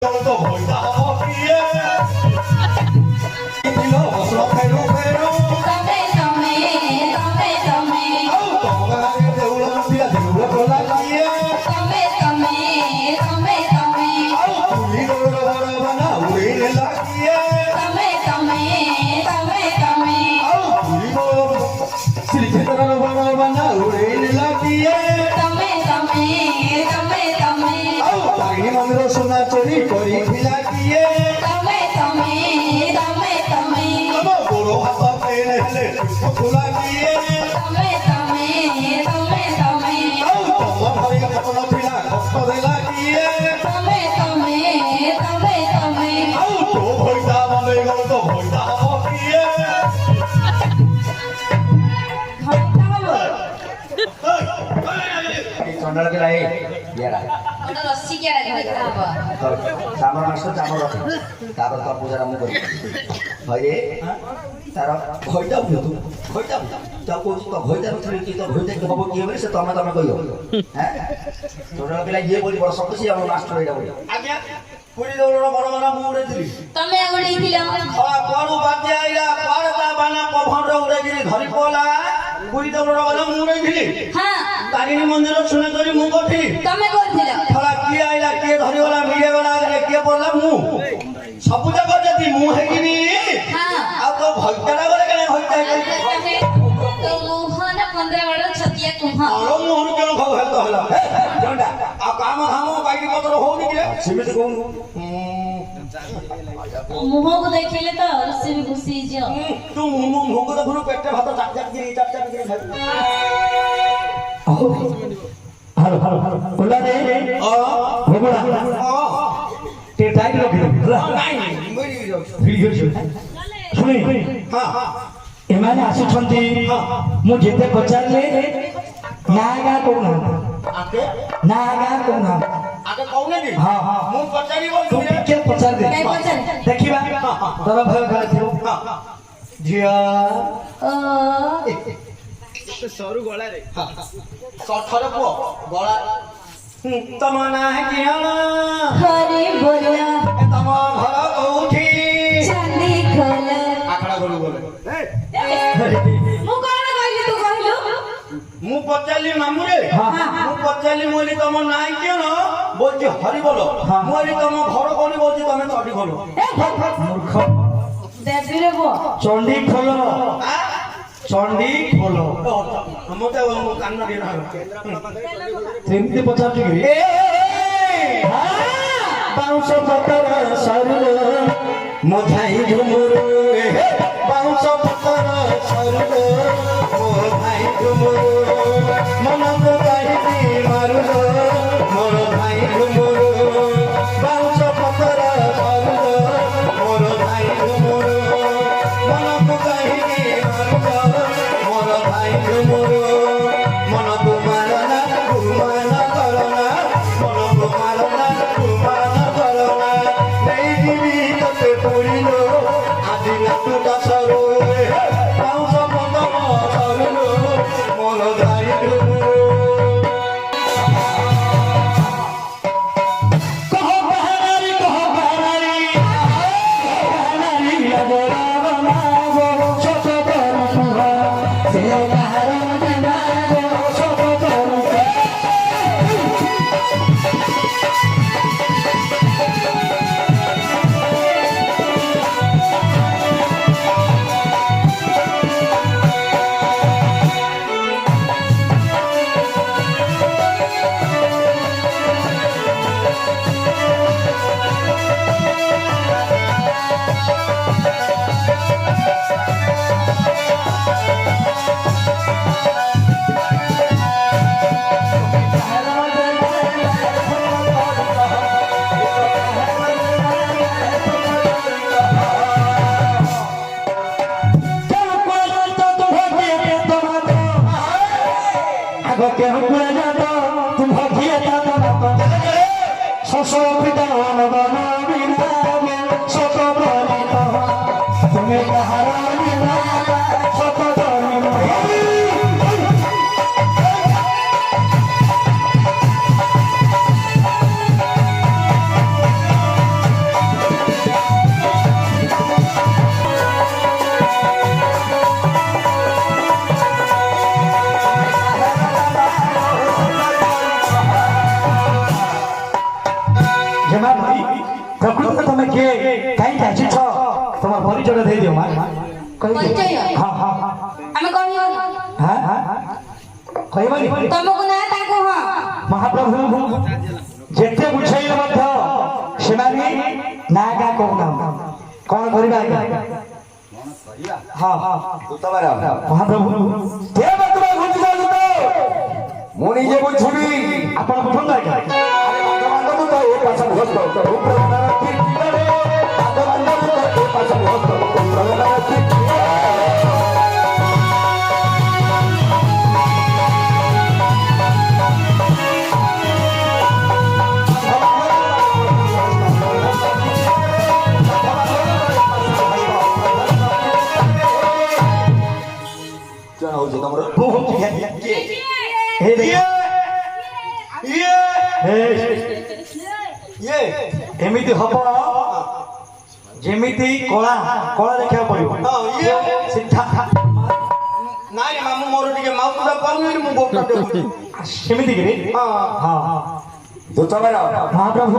都回答我耶！你老我说陪路陪路，哦，懂了，你走了，别走了，过来耶！哦，你走了，我了，我那为你来耶！哦，你走了，是你见到了，我那为你来耶！哦，大你们都说那这里可以回来耶！Bolo hasta pele pula kiye au toma bhai ka pula pila hasta dela kiye au to bhai da mane gol to bhai da ho kiye चंडल के लाई यार ওটা Rossi কে রাখা হবে तो चामर master चामर रखे तापर तो पूजा राम करी भाई तार भयटा बुझ तू भयटा तो को तो भयटा थरी की तो भयटा के हबो की से तमे तमे कहियो हैं चंडल के लाई ये बोली बड़ सब से हम मास्टर एटा बोली आज्ञा पुरी दौड़ बड़ बड़ मुरे दिली তুমি উড়েই দিলা खला कोरु बाजे आइला पारता बाना पभर उड़े गिरी धरी पोला पुरी दौड़ बड़ मुरे दिली হ্যাঁ तारिणी मंदिर सुने करी मु कठी তুমি কইছিল खला किए आइला किए धरी वाला मीडिया वाला किए पड़ला मु सब जगह जदी मु हेगिनी হ্যাঁ आ तो भक्तरा बोले कने भक्ता তো মোহন 15 বড় ছতিয়া কুহ आरो मोहन केन खब हेल तो हला जंडा आ काम धाम बाइक पत्र होनी के सिमित कोन মুহକୁ ଦେଖିଲେ ତ ସେ ବି ଖୁସି ହେଇଯିବ तू मु भोग तो गुरु पेटे भात चाक चाक गिरी खाइ हेलो हेलो हेलो बोला रे भोगड़ा ते टाइट रखियो नहीं मरि जाउ वीडियो सुनी हां हां एमाने आसुछंती मु जेते पचारले नागा कोना आके नागा कोना आके कहू नहीं हां हां मु पचारी बोल तू के पचार दे କାଇ ପଚାର देखिबा तोरा भय करे थियो झिया ଅ सरू गळा रे सठरे पो गळा तम ना किया हरि बोला तम घर कोठी चांदी खोला आखड़ा गलु बोले ମୁଁ କଣ କହିଲି ତୁ କହିଲୁ मु पचाली मामू रे मु पचाली मोली तम नाई केन बोलची हरि बोलो मोली तम घर कोनी बोलची तमे चडी खोलो मूर्ख ଦେବିରେ ବୋ चंडी खोलो आ चंडी खोलो मते कान रे ना सेमती पचार टिकरी ए बाउंस पतर सरलो मोधाई झुमुरु बाउंस पतर सरलो मोधाई झुमुरु मन को काहिती मारुलो मोर भाई झुमुरु बाउंस पतर सरलो मोर भाई झुमुरु मन को काहिती मारुलो मोर भाई झुमुरु मन को मारना गुमान करना मन को मारना गुमान करना नहीं जीवी तते पुरिलो आदि नाटुटा सरो बाउंस पतर सरलो मोर भाई झुमुरु कहो बहनारी लगोरा बनावो छोट करू सुहा से बाहर बनावो छोट करू ପ୍ରକୃତ ତମେ କିଏ କାହିଁକି ଆସିଛ ତମ ପରିଚୟ ଦେଇଦିଅ ମା ପରିଚୟ? ହଁ ହଁ ହଁ ଆମେ କହିବନି କହିବନି ତମକୁ ନା ତାଙ୍କୁ ହଁ ମହାପ୍ରଭୁ ଯେତେ ବୁଝେଇଲେ ମଧ୍ୟ ସେମାନେ ନା ଗାଁ କହୁନାହାନ୍ତି କଣ କରିବା ଆଜ୍ଞା ହଁ ଦୂତବାର ମହାପ୍ରଭୁ କେବେ ତୁମେ ଘୁଞ୍ଚି ଯାଉଛ ମୁଁ ନିଜେ ବୁଝିବି ଆପଣ ବୁଝନ୍ତୁ ଆଜ୍ଞା କଣ ହଉଛି ତମର ଏମିତି ହବ ଯେମିତି କଳା କଳା ଦେଖିବାକୁ ପଡିବ ସିଧା ନାଇଁ ମାମୁ ମୋର ଟିକେ ମାଉସଟା ପାଉନି ମୁଁ ଗୋଟା ଦେଖୁଛି ସେମିତି କିରି ହଁ ହଁ ଦୂତବାର ମହାପ୍ରଭୁ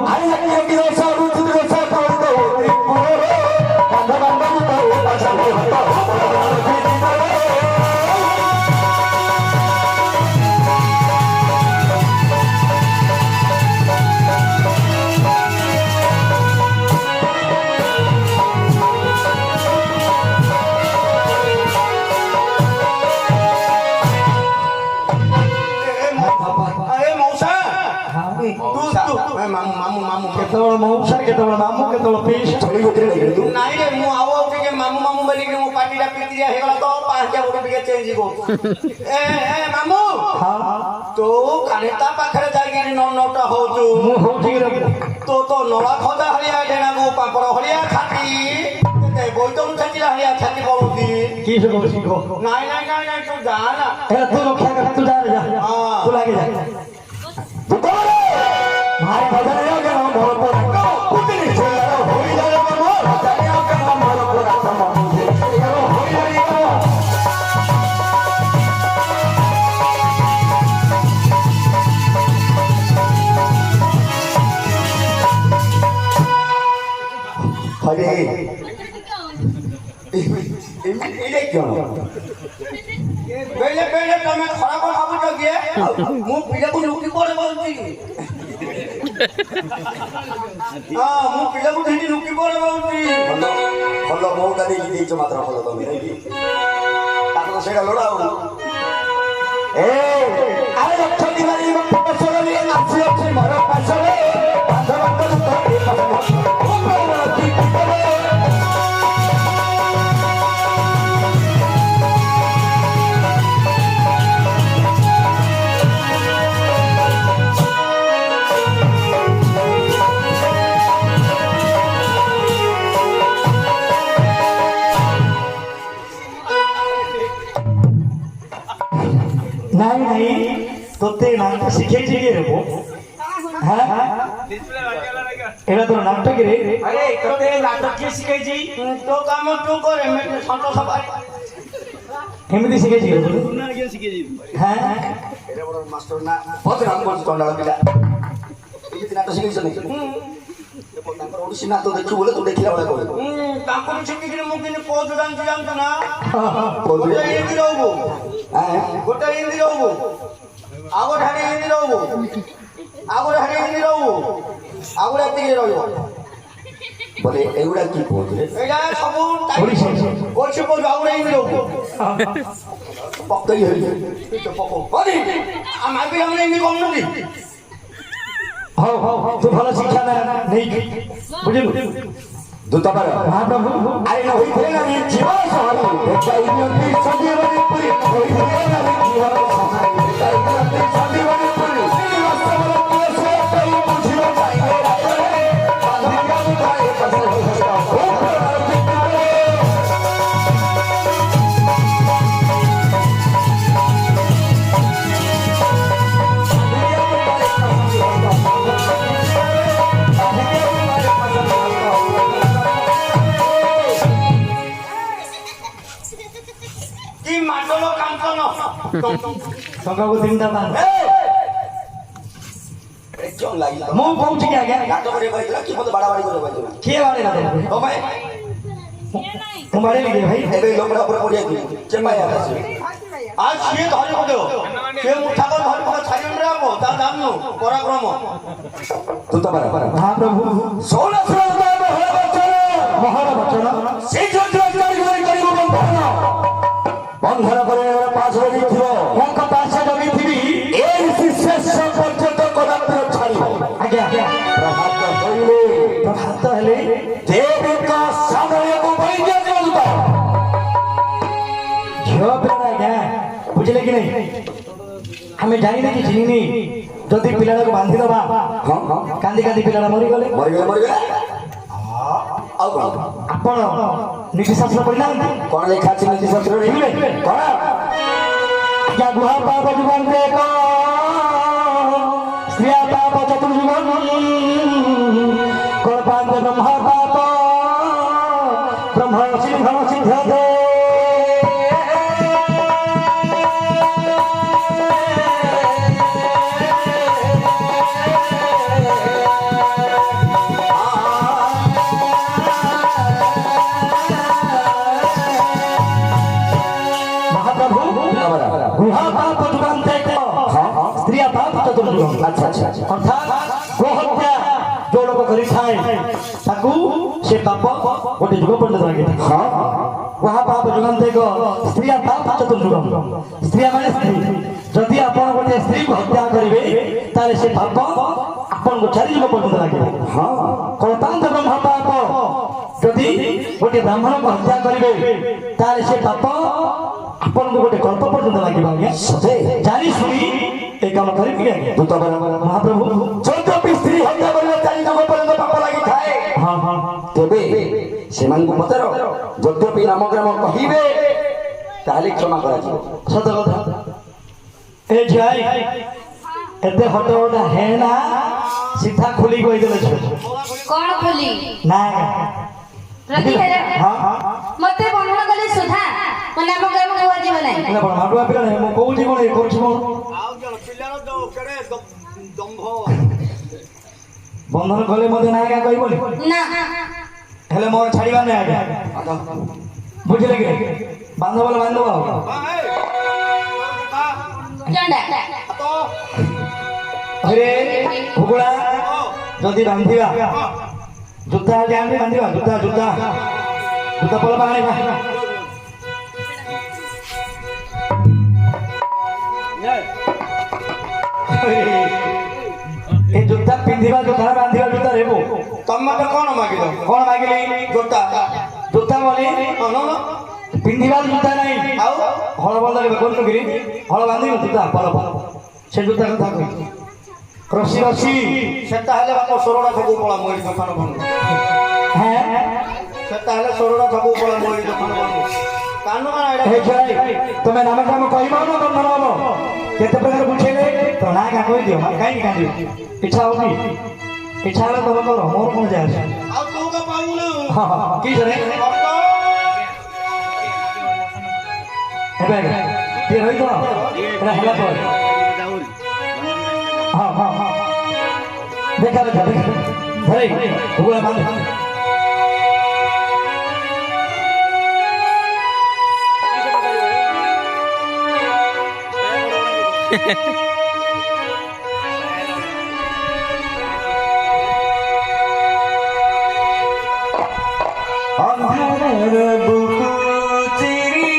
ମାମୁ ମାମୁ ମାମୁ କେତେବେଳେ ମଉସା କେତେବେଳେ ମାମୁ କେତେବେଳେ ପିଇସା ନାଇଁ ରେ ମୁଁ ଆଉ ଟିକେ ମାମୁ ମାମୁ ବୋଲିକି ମୋ ପାଟିଟା ପିଟିରିଆ ହେଇଗଲା ତ ପାଞ୍ଚଟା ଗୋଟେ ଟିକେ ଚେଞ୍ଜ କରୁଛୁ ଏ ମାମୁ ତୁ କାଲି ତା ପାଖରେ ଯାଇକି ନଟା ହଉଛୁ ମୁଁ ହଉଛି ତ ନଳା ଖଦା ହଳିଆ ଡେଣାକୁ ପାମ୍ପଡ଼ ହଳିଆ ଖାଟି ବୋଇତରୁ ଛାଚିଲା ହଳିଆ ଛାତି ପଡୁଛି କି ସେ କହୁଛି ନାଇଁ ନାଇଁ ନାଇଁ ନାଇଁ ତୁ ଯା ନା ତୁ ରକ୍ଷା କର ତୁ ଯା ତୁ ଲାଗି ଯା ভাই বাজারে যাও কেন বড় বড় কুটি ছেলেরা হই যায় আমার বাজারে যাও কেন বড় বড় আমার ছেলেরা হই যায় হরে এটা কেন বেলে বেলে তুমি খারাপ ভাবুছ গিয়ে ମୁଁ ପିଲାକୁ ଲୁକି ପରେ ବସୁଛି ହଁ ମୁଁ ପିଲାକୁ ସେଇଠି ଲୁକି ପରେ ବସୁଛି ଭଲ ଭଲ ମଉକା ଦେଇକି ଦେଇଛ ମାତ୍ର ଭଲ ତମେ ନାଇକି ତାକୁ ସେଇଟା ଲୋଡ଼ା ଆଉ ଏ ଆରେ ଅଛନ୍ତି ମାରି ପାଶରେ ନାଚି ଅଛି ମୋର ପାଶରେ ବାନ୍ଧ ବାନ୍ଧ ତ ଏ ପାଶରେ নাই নাই তোতে নামটা শিখেছি কে রে হ্যাঁ এটা তোর নামটা কি রে আরে তোতে নাটক কে শিখাইছি তো কাম তু করে সন্ত সবাই এমনি শিখেছি হ্যাঁ এটা বড় মাস্টার না বদনাম করছে তন্ডালা পিলা এই নাটক শিখেছ নাকি তারপর ওড়িশি নাটক দেখি বলে তো দেখিলা বলে কবে ତାଙ୍କୁ ଶିଖିକିରି ମୁଁ କିନ୍ତୁ କୋଚ୍ ଜାଣିଛୁ ନା କୋଚ୍ ଗୋଟେ ହିନ୍ଦୀ ରହିବୁ হ্যাঁ ଗୋଟେ ହିନ୍ଦୀ ରହିବୁ ଆଉ ଗୋଟେ ହାଡ଼ି ହିନ୍ଦୀ ରହିବୁ ଆଉ ଗୋଟେ ହାଡ଼ି ହିନ୍ଦୀ ରହିବୁ ଆଉ ଗୋଟେ ଏତିକି ରହିବ বলে এগুলা কি বলছে ଏଇଟା ସବୁ ଓଡ଼ିଶା। ଓଡ଼ିଶୀ କହୁଛୁ ଆଉ ଗୋଟେ ହିନ୍ଦୀ ରହିବୁ পক্কই হইছে ବଲି ଆମ ମାଇପି ଆମେ ହିନ୍ଦୀ କହୁଛନ୍ତି ହଉ ହଉ ହଉ ତୁ ଭଲ ଶିକ୍ଷା ନେଇକି ବୁଝିଲୁ দূতবার মহাপ্রভু আরে না হইছে না জীবন সহারি দেখাই নিয়ন্তি সজীবনী পুরি হইছে না জীবন সহারি দেখাই নিয়ন্তি সজীবনী পুরি শ্রীবাস্তব কেশে কই বুঝিও চাইবে রাতে বাঁধিয়া উঠায় পাশে হইছে কি মাদল কাঞ্চন সকালକୁ ତିନିଟା ବାହାରୁ ଲାଗି ମୁଁ କହୁଛି କି ଆଜ୍ଞା ନାଟ କରିବାକୁ କହିଥିଲା କି ମୋତେ ବାଡ଼ାବାଡ଼ି କରିବାକୁ କହିଥିଲା କିଏ ବାଡ଼େଇଲା ତମକୁ? କଣ ପାଇଁ ମୁଁ ବାଡ଼େଇଲି କି ଭାଇ? ଏବେ ଲୋକଟା ଉପରେ ପଡ଼ିବାକୁ ଚେମ୍ପାଇ ଆସିବ আজ সে ধরে পড়ো সে মুঠাকর ধরে পড়া ছাড়ি রে আমো তা জানো পরাক্রম ତୁ ତ ବାଡ଼ା ମହାପ୍ରଭୁ ଶୁଣ ଶୁଣ ମହର ବଚନ ସେଇ ଯୋଉ କରିବ ବନ୍ଧନ କରି ପାଶ ଦେଇଥିବ ତାଙ୍କ ପାଶ ଜଗିଥିବି এই ଶେଷ ପର୍ଯ୍ୟନ୍ତ କଦାପି ଛାଡ଼ିବ ଆଜ୍ଞା ଆଜ୍ଞା ପ୍ରଭାତ ହୋଇଲେ ପ୍ରଭାତ ହେଲେ ଦେବୀଙ୍କ ସମୟକୁ ବୈଜ୍ଞ ଜଲଦ ଝିଅ ପିଲା ଆଜ୍ଞା ବୁଝିଲେ କି ନାହିଁ ଆମେ ଜାଣିନେ କି ଚିହ୍ନିନି ଯଦି ପିଲାଟାକୁ ବାନ୍ଧିଦବା ହଁ ହଁ କାନ୍ଦି କାନ୍ଦି ପିଲାଟା ମରିଗଲେ ମରିଗଲେ ମରିଗଲେ ଆଉ କଣ ଆପଣ ନୀତିଶାସ୍ତ୍ର ପଢିନାହାନ୍ତି କଣ ଲେଖା ଅଛି ନୀତି ଶାସ୍ତ୍ରରେ କଣ ଆଜ୍ଞା ଗୁହା ପାପ ଯୁଗନ୍ତେ ଏକ ସ୍ତ୍ରୀ ପାପ ଚତୁର୍ଯୁଗ କଳ୍ପାନ୍ତ ବ୍ରହ୍ମ ପାପ ବ୍ରହ୍ମ ସିଂହ ସିଂହ ଦେ গুহা পাপ যুগান্তে স্ত্রী পাপ চতুর্যুগ আচ্ছা আচ্ছা আচ্ছা অর্থাৎ গোহত্যা ଯୋଉ ଲୋକ କରିଥାଏ ତାକୁ ସେ ପାପ ଗୋଟେ ଯୁଗ ପର୍ଯ୍ୟନ୍ତ ଲାଗିଥାଏ ହଁ ଗୁହା ପାପ ଯୁଗାନ୍ତେ ଏକ ସ୍ତ୍ରୀ ପାପ ଚତୁର୍ଯୁଗ ସ୍ତ୍ରୀ ମାନେ ସ୍ତ୍ରୀ ଯଦି ଆପଣ ଗୋଟେ ସ୍ତ୍ରୀକୁ ହତ୍ୟା କରିବେ ତାହେଲେ ସେ ପାପ ଆପଣଙ୍କୁ 4 ଯୁଗ ପର୍ଯ୍ୟନ୍ତ ଲାଗିବ ହଁ କଳ୍ପାନ୍ତ ବ୍ରହ୍ମ ପାପ ଯଦି ଗୋଟେ ବ୍ରାହ୍ମଣକୁ ହତ୍ୟା କରିବେ ତାହେଲେ ସେ ପାପ ଆପଣଙ୍କୁ ଗୋଟେ କଳ୍ପ ପର୍ଯ୍ୟନ୍ତ ଲାଗିବ ଆଜ୍ଞା ସତେ ଜାଣି ଶୁଣି ଏ କାମ କରିବି ଆଜ୍ଞା ଦୂତ ବରାବର ମହାପ୍ରଭୁ ଯଦ୍ୟପି ସ୍ତ୍ରୀ ହତ୍ୟା କରିବା 4 ଯୁଗ ପର୍ଯ୍ୟନ୍ତ ପାପ ଲାଗିଥାଏ ହଁ ହଁ ତେବେ ସେମାନଙ୍କୁ ପଚାର ଯଦ୍ୟପି ନାମ ଗ୍ରାମ କହିବେ ତାହେଲେ କ୍ଷମା କରାଯିବ ସତ କଥା ଏ ଯାଇ ଏତେ ହଟ ହଟା ହେ ନା ସିଧା ଖୋଲି କହିଦେଲେ କଣ ଖୋଲି ନା ରଖି ହେଲେ ହଁ ମତେ ବର୍ଣ୍ଣନା କଲେ ସୁଧା ମୋ ନାମ ଗ୍ରାମ କୁହାଯିବ ନାହିଁ ନା ବଡ଼ ମାଡୁଆ ପିଲା ନାହିଁ ମୁଁ କହୁଛି କଣ ଏ କରୁଛି କଣ ଆଉ ଜଣ ପିଲାର କେଡେ ଦମ୍ଭ ବନ୍ଧନ କଲେ ମଧ୍ୟ ନା ଆଜ୍ଞା କହିବନି ନା ହେଲେ ମୋର ଛାଡ଼ିବାର ନାହିଁ ଆଜ୍ଞା ବୁଝିଲେ କି ବାନ୍ଧ ବୋଲେ ବାନ୍ଧିବ ଆଉ ଚଣ୍ଡା ଆରେ ଭୁଗୁଳା ଯଦି ବାନ୍ଧିବା ଜୁତା ହେଲେ ଆମେ ବାନ୍ଧିବା ଜୁତା ଜୁତା ଜୁତା ପଲବା ଆଣିବା ଏ ଜୁତା ପିନ୍ଧିବା ଜୁତା ବାନ୍ଧିବା ଜୁତା ରେବୁ ତମେ ମତେ କଣ ମାଗିଲ କଣ ମାଗିଲି ଜୋତା ଜୁତା ବୋଲି ପିନ୍ଧିବା ଜୁତା ନାହିଁ ଆଉ ହଳ ବନ୍ଧ କରୁନୁ କିରି ହଳ ବାନ୍ଧିବୁ ଜୁତା ପଲ ସେ ଜୁତା କଥା କହିଛି ରସି ରସି ସେଟା ହେଲେ ବାପ ସୋରଡ଼ା ଛକକୁ ପଳା ମୁଁ ଏଠି ଦୋକାନ ବନ୍ଦ হ্যাঁ ସେଟା ହେଲେ ସୋରଡ଼ା ଛକକୁ ପଳା ମୁଁ ଏଠି ଦୋକାନ ବନ୍ଦ କାନୁ ମାନେ हे ଏଇଟା छाई तुम्हें नाम काम कहबो ना बंधन हबो केते प्रकार बुझेले तो ना का कहि दियो काई कांदी इच्छा होगी इच्छा होला तो करो मोर कोन जाय ଆଉ ତୁ ତ ପାଉନୁ की जरे एबे ये रही तो एला हला पर हां हां हां देखा देखा धरे भूला बांध अंधार बुकु चिरी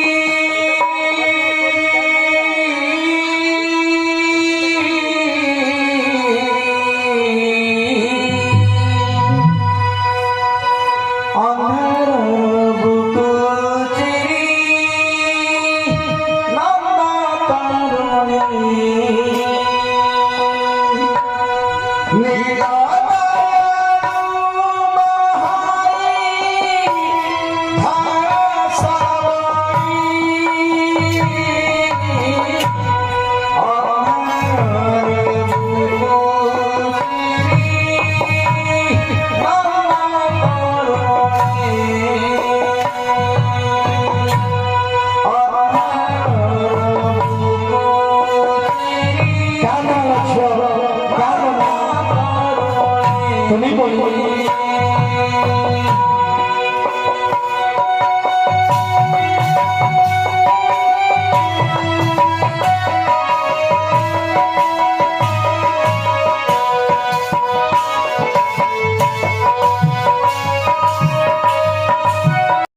अंधार बुकु चिरी नंदा तारुणी नीला धारा ଯିବନି